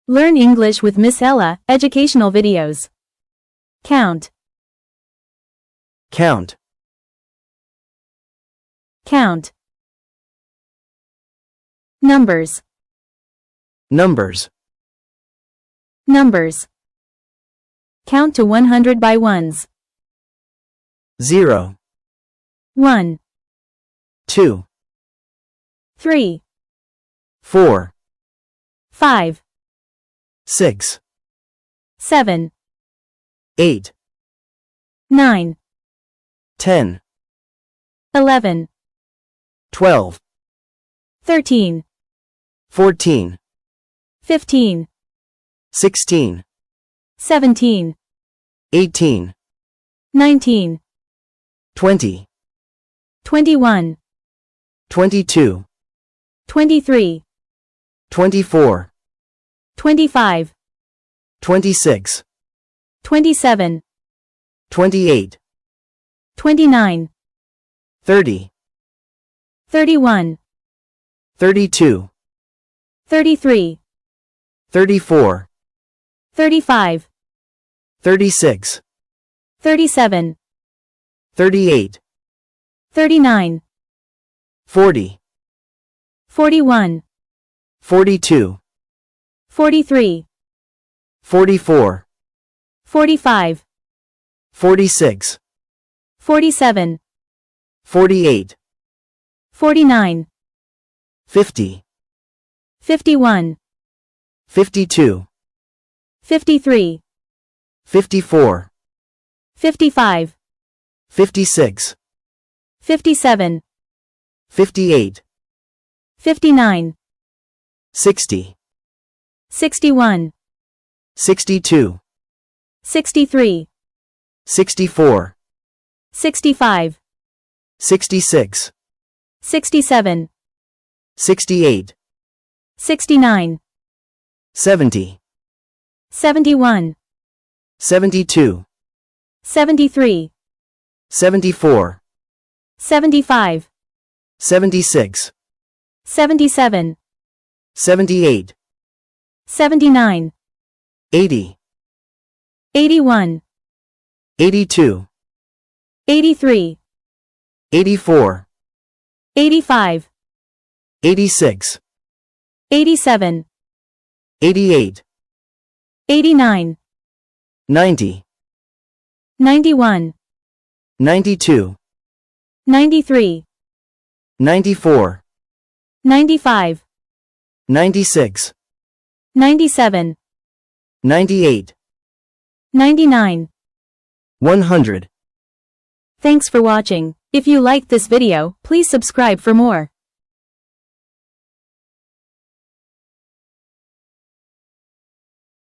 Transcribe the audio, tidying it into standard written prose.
Learn English with Miss Ella, educational videos. Count. Count. Count. Numbers. Numbers. Numbers. Count to 100 by ones. 0, 1, 2, 3, 4, 5, 6, 7, 8, 9, 10, 11, 12, 13, 14, 15, 16, 17, 18, 19, 20, 21, 22, 23, 24, 25, 26, 27, 28, 29, 30, 31, 32, 33, 34, 35, 36, 37, 38, 39, 40, 41, 42, 43, 44, 45, 46, 47, 48, 49, 50, 51, 52, 53, 54, 55, 56, 57, 58, 59, 60, 61, 62, 63, 64, 65, 66, 67, 68, 69, 70, 71, 72, 73, 74, 75, 76, 77, 78, 79, 80, 81, 82, 83, 84, 85, 86, 87, 88, 89, 90, 91, 92, 93, 94, 95, 96, 97, 98, 99. 100. Thanks for watching. If you liked this video, please subscribe for more.